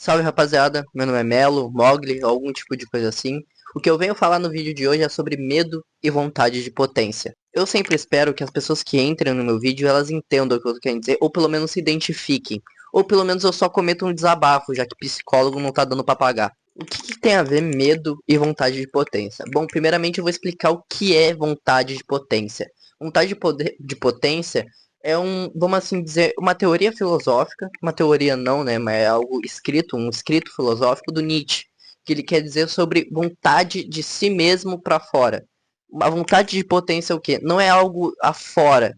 Salve rapaziada, meu nome é Melo, Mogli, ou algum tipo de coisa assim. O que eu venho falar no vídeo de hoje é sobre medo e vontade de potência. Eu sempre espero que as pessoas que entrem no meu vídeo, elas entendam o que eu quero dizer, ou pelo menos se identifiquem. Ou pelo menos eu só cometo um desabafo, já que psicólogo não tá dando pra pagar. O que tem a ver medo e vontade de potência? Bom, primeiramente eu vou explicar o que é vontade de potência. De potência é vamos assim dizer, uma teoria filosófica, uma teoria não, né, mas é algo escrito, um escrito filosófico do Nietzsche, que ele quer dizer sobre vontade de si mesmo para fora. A vontade de potência é o quê? Não é algo afora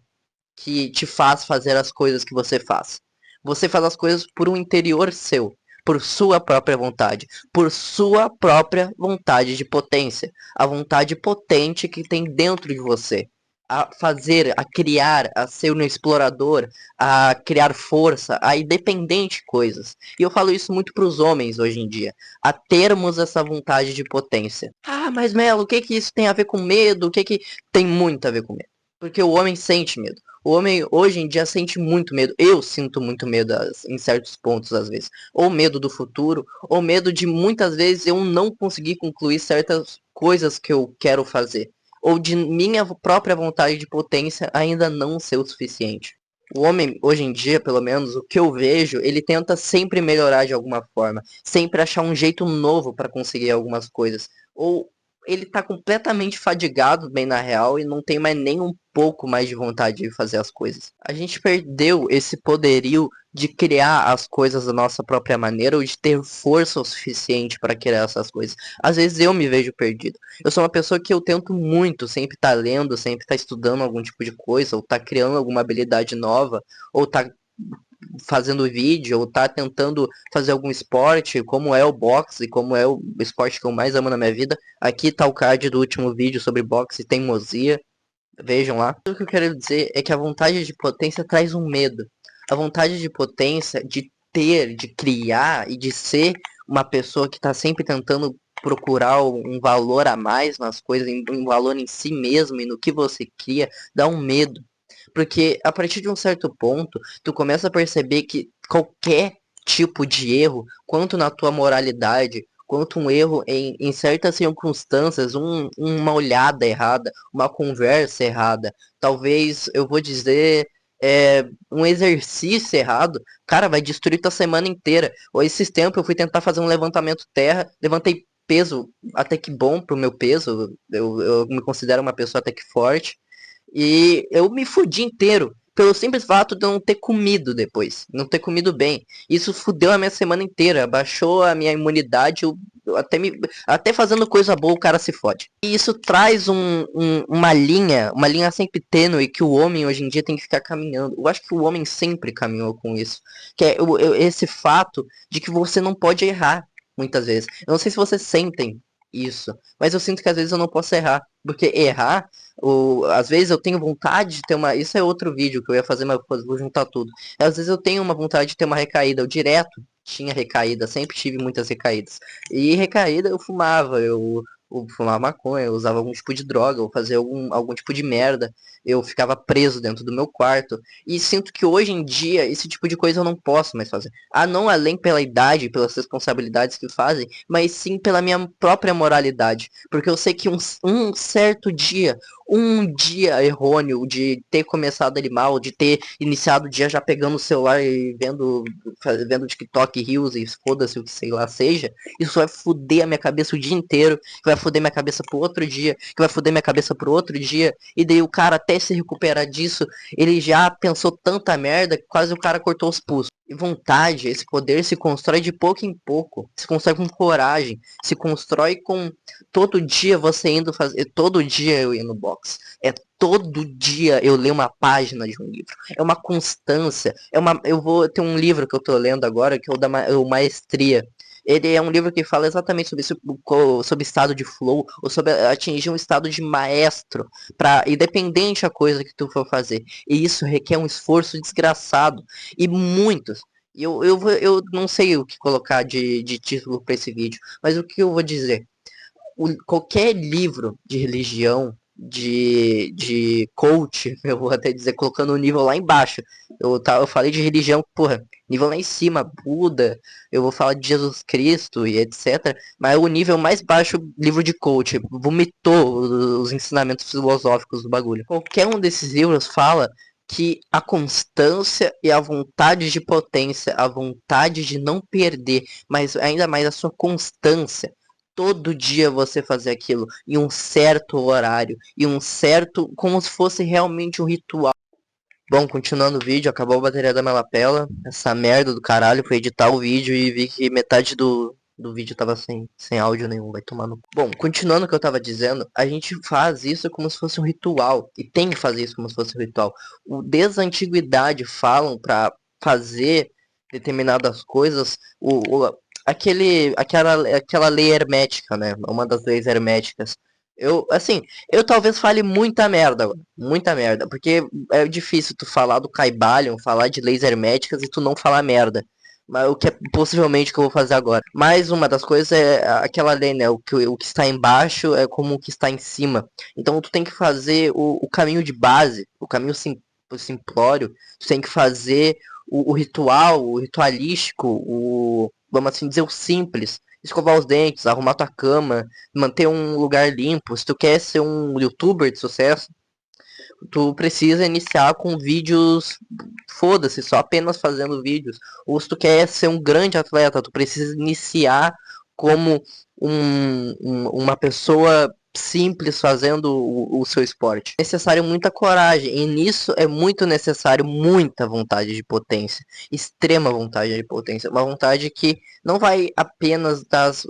que te faz fazer as coisas que você faz. Você faz as coisas por um interior seu, por sua própria vontade, por sua própria vontade de potência, a vontade potente que tem dentro de você a fazer, a criar, a ser um explorador, a criar força, a independente coisas. E eu falo isso muito para os homens hoje em dia, a termos essa vontade de potência. Ah, mas Melo, o que que isso tem a ver com medo? O que que tem muito a ver com medo? Porque o homem sente medo. O homem hoje em dia sente muito medo. Eu sinto muito medo em certos pontos às vezes. Ou medo do futuro, ou medo de muitas vezes eu não conseguir concluir certas coisas que eu quero fazer ou de minha própria vontade de potência ainda não ser o suficiente. O homem, hoje em dia, pelo menos, o que eu vejo, ele tenta sempre melhorar de alguma forma, sempre achar um jeito novo para conseguir algumas coisas. Ou ele tá completamente fadigado, bem na real, e não tem mais nem um pouco mais de vontade de fazer as coisas. A gente perdeu esse poderio de criar as coisas da nossa própria maneira ou de ter força o suficiente para criar essas coisas. Às vezes eu me vejo perdido. Eu sou uma pessoa que eu tento muito, sempre tá lendo, sempre tá estudando algum tipo de coisa, ou tá criando alguma habilidade nova, ou tá fazendo vídeo, ou tá tentando fazer algum esporte, como é o boxe, como é o esporte que eu mais amo na minha vida. Aqui tá o card do último vídeo sobre boxe e teimosia. Vejam lá. O que eu quero dizer é que a vontade de potência traz um medo. A vontade de potência de ter, de criar e de ser uma pessoa que está sempre tentando procurar um valor a mais nas coisas, um valor em si mesmo e no que você cria, dá um medo. Porque a partir de um certo ponto, tu começa a perceber que qualquer tipo de erro, quanto na tua moralidade, quanto um erro em certas circunstâncias, uma olhada errada, uma conversa errada, talvez eu vou dizer um exercício errado, cara, vai destruir tua semana inteira. Ou esses tempos eu fui tentar fazer um levantamento terra, levantei peso até que bom pro meu peso, eu me considero uma pessoa até que forte, e eu me fudi inteiro. Pelo simples fato de eu não ter comido depois. Não ter comido bem. Isso fudeu a minha semana inteira. Baixou a minha imunidade. Até fazendo coisa boa o cara se fode. E isso traz uma linha sempre tênue que o homem hoje em dia tem que ficar caminhando. Eu acho que o homem sempre caminhou com isso. Que é esse fato de que você não pode errar, muitas vezes. Eu não sei se vocês sentem isso. Mas eu sinto que às vezes eu não posso errar. Porque errar às vezes eu tenho vontade de ter uma. Isso é outro vídeo que eu ia fazer, mas vou juntar tudo. Às vezes eu tenho uma vontade de ter uma recaída. Eu direto tinha recaída, sempre tive muitas recaídas. E recaída eu fumava maconha, eu usava algum tipo de droga, eu fazia algum tipo de merda. Eu ficava preso dentro do meu quarto. E sinto que hoje em dia esse tipo de coisa eu não posso mais fazer. Ah, não além pela idade, pelas responsabilidades que fazem, mas sim pela minha própria moralidade. Porque eu sei que um certo dia, um dia errôneo de ter começado ele mal, de ter iniciado o dia já pegando o celular e vendo TikTok, Reels e foda-se o que sei lá seja, isso vai foder a minha cabeça o dia inteiro, que vai foder minha cabeça pro outro dia, que vai foder minha cabeça pro outro dia, e daí o cara até se recuperar disso, ele já pensou tanta merda que quase o cara cortou os pulsos. E vontade, esse poder se constrói de pouco em pouco, se constrói com coragem, se constrói com todo dia você indo fazer, todo dia eu ia no box. É todo dia eu ler uma página de um livro. É uma constância. Eu vou ter um livro que eu tô lendo agora, que é o Maestria. Ele é um livro que fala exatamente sobre isso, sobre estado de flow, ou sobre atingir um estado de maestro, para independente a coisa que tu for fazer. E isso requer um esforço desgraçado. E muitos. Eu não sei o que colocar de título para esse vídeo, mas o que eu vou dizer? Qualquer livro de religião, de coach, eu vou até dizer, colocando o nível lá embaixo. Eu falei de religião, porra, nível lá em cima, Buda, eu vou falar de Jesus Cristo e etc. Mas o nível mais baixo, livro de coach, vomitou os ensinamentos filosóficos do bagulho. Qualquer um desses livros fala que a constância e a vontade de potência, a vontade de não perder, mas ainda mais a sua constância, todo dia você fazer aquilo em um certo horário, e um certo, como se fosse realmente um ritual. Bom, continuando o vídeo, acabou a bateria da minha lapela, essa merda do caralho, fui editar o vídeo e vi que metade do vídeo tava sem áudio nenhum, vai tomar no... Bom, continuando o que eu tava dizendo, a gente faz isso como se fosse um ritual, e tem que fazer isso como se fosse um ritual. Desde a antiguidade falam pra fazer determinadas coisas, aquela lei hermética, né, uma das leis herméticas. Eu talvez fale muita merda agora, muita merda, porque é difícil tu falar do Caibalion, falar de leis herméticas e tu não falar merda. Mas o que é possivelmente o que eu vou fazer agora. Mais uma das coisas é aquela lei, né? O que está embaixo é como o que está em cima. Então tu tem que fazer o caminho de base, o caminho simplório, tu tem que fazer o ritual, o ritualístico, vamos assim dizer, o simples. Escovar os dentes, arrumar tua cama, manter um lugar limpo. Se tu quer ser um youtuber de sucesso, tu precisa iniciar com vídeos, foda-se, só apenas fazendo vídeos. Ou se tu quer ser um grande atleta, tu precisa iniciar como uma pessoa simples fazendo o seu esporte. É necessário muita coragem, e nisso é muito necessário muita vontade de potência, extrema vontade de potência, uma vontade que não vai apenas das,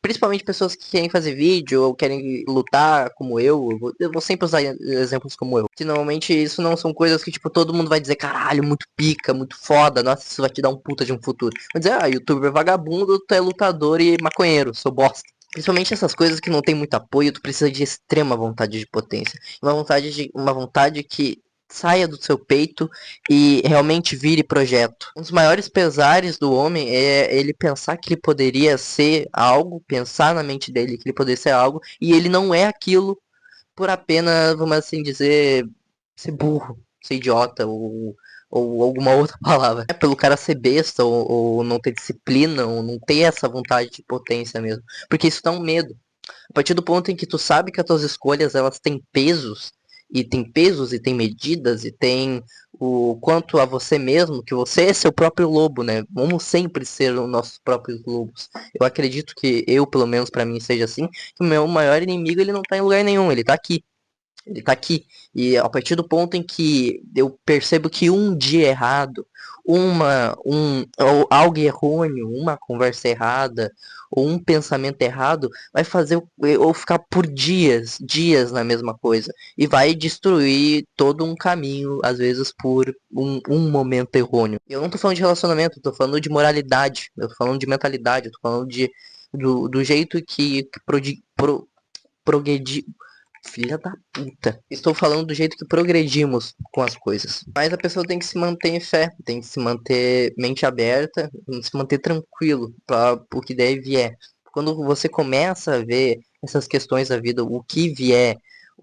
principalmente pessoas que querem fazer vídeo ou querem lutar como eu vou sempre usar exemplos como eu, que normalmente isso não são coisas que tipo todo mundo vai dizer caralho, muito pica, muito foda, nossa, isso vai te dar um puta de um futuro. Vai dizer, youtuber vagabundo, tu é lutador e maconheiro, sou bosta. Principalmente essas coisas que não tem muito apoio, tu precisa de extrema vontade de potência. Uma vontade que saia do seu peito e realmente vire projeto. Um dos maiores pesares do homem é ele pensar que ele poderia ser algo, pensar na mente dele que ele poderia ser algo, e ele não é aquilo por apenas, vamos assim dizer, ser burro, ser idiota, ou alguma outra palavra. É pelo cara ser besta, ou não ter disciplina, ou não ter essa vontade de potência mesmo. Porque isso dá um medo. A partir do ponto em que tu sabe que as tuas escolhas elas têm pesos e tem medidas e tem o quanto a você mesmo, que você é seu próprio lobo, né? Vamos sempre ser os nossos próprios lobos. Eu acredito que eu, pelo menos pra mim, seja assim, que o meu maior inimigo ele não tá em lugar nenhum, ele tá aqui. Ele tá aqui. E a partir do ponto em que eu percebo que um dia errado, ou algo errôneo, uma conversa errada, ou um pensamento errado, vai fazer eu ficar por dias na mesma coisa. E vai destruir todo um caminho, às vezes por um momento errôneo. Eu não tô falando de relacionamento, eu tô falando de moralidade, eu tô falando de mentalidade, eu tô falando do jeito que progredir. Filha da puta. Estou falando do jeito que progredimos com as coisas. Mas a pessoa tem que se manter em fé, tem que se manter mente aberta, tem que se manter tranquilo para o que der e vier. Quando você começa a ver essas questões da vida, o que vier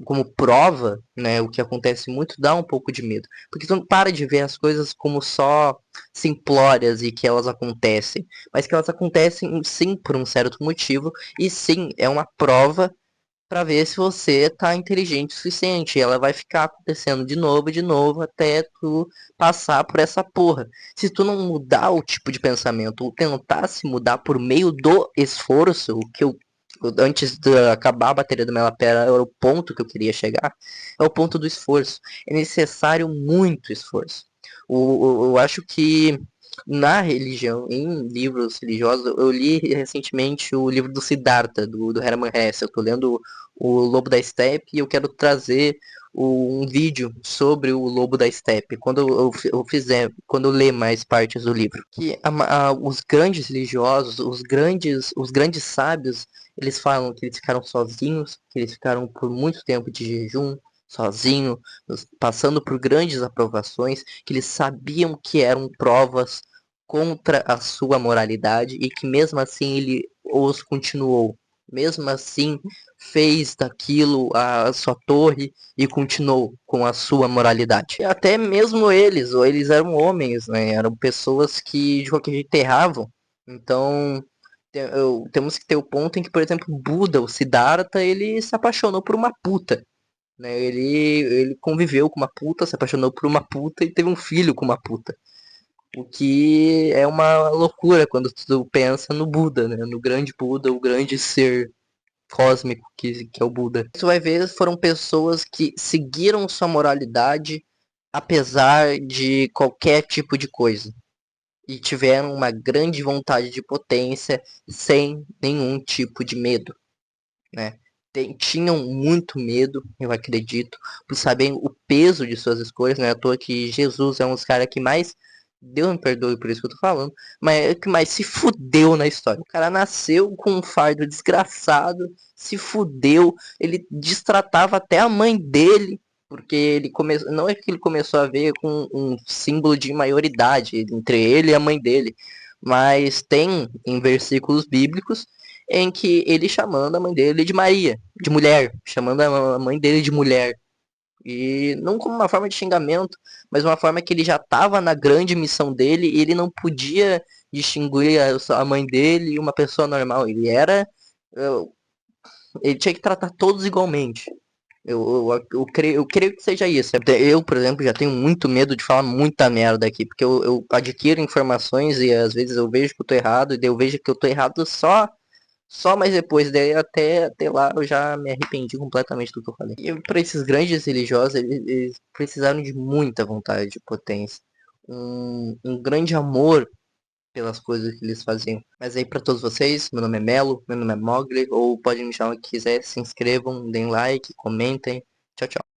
como prova, né, o que acontece muito dá um pouco de medo. Porque tu não para de ver as coisas como só simplórias e que elas acontecem, mas que elas acontecem sim por um certo motivo e sim, é uma prova para ver se você tá inteligente o suficiente. E ela vai ficar acontecendo de novo, até tu passar por essa porra. Se tu não mudar o tipo de pensamento, ou tentar se mudar por meio do esforço, o que antes de acabar a bateria do minha lapela, era o ponto que eu queria chegar, é o ponto do esforço. É necessário muito esforço. Eu acho que na religião, em livros religiosos, eu li recentemente o livro do Siddhartha, do Hermann Hesse. Eu tô lendo o Lobo da Steppe e eu quero trazer um vídeo sobre o Lobo da Steppe quando quando eu ler mais partes do livro. Que os grandes religiosos, os grandes sábios, eles falam que eles ficaram sozinhos, que eles ficaram por muito tempo de jejum, sozinho, passando por grandes aprovações, que eles sabiam que eram provas contra a sua moralidade e que mesmo assim ele os continuou mesmo assim fez daquilo a sua torre e continuou com a sua moralidade. E até mesmo eles eram homens, né? Eram pessoas que de qualquer jeito erravam. Então, temos que ter o ponto em que, por exemplo, Buda, o Siddhartha, ele se apaixonou por uma puta. Né? Ele conviveu com uma puta, se apaixonou por uma puta e teve um filho com uma puta. O que é uma loucura quando tu pensa no Buda, né? No grande Buda, o grande ser cósmico que é o Buda. Você vai ver, foram pessoas que seguiram sua moralidade apesar de qualquer tipo de coisa. E tiveram uma grande vontade de potência sem nenhum tipo de medo, né? Tinham muito medo, eu acredito, por saberem o peso de suas escolhas, não é à toa que Jesus é um dos caras que mais, Deus me perdoe por isso que eu tô falando, mas é o que mais se fudeu na história. O cara nasceu com um fardo desgraçado, se fudeu, ele destratava até a mãe dele, porque ele começou, não é que ele começou a ver com um símbolo de maioridade entre ele e a mãe dele, mas tem em versículos bíblicos em que ele chamando a mãe dele de Maria, de mulher, chamando a mãe dele de mulher. E não como uma forma de xingamento, mas uma forma que ele já estava na grande missão dele e ele não podia distinguir a mãe dele e uma pessoa normal. Ele tinha que tratar todos igualmente. Eu creio que seja isso. Eu, por exemplo, já tenho muito medo de falar muita merda aqui, porque eu adquiro informações e às vezes eu vejo que eu tô errado, e daí eu vejo que eu tô errado só mais depois, daí até lá eu já me arrependi completamente do que eu falei. E para esses grandes religiosos, eles precisaram de muita vontade de potência. Um grande amor pelas coisas que eles faziam. Mas aí para todos vocês, meu nome é Melo, meu nome é Mogli, ou podem me chamar o que quiser, se inscrevam, deem like, comentem. Tchau, tchau.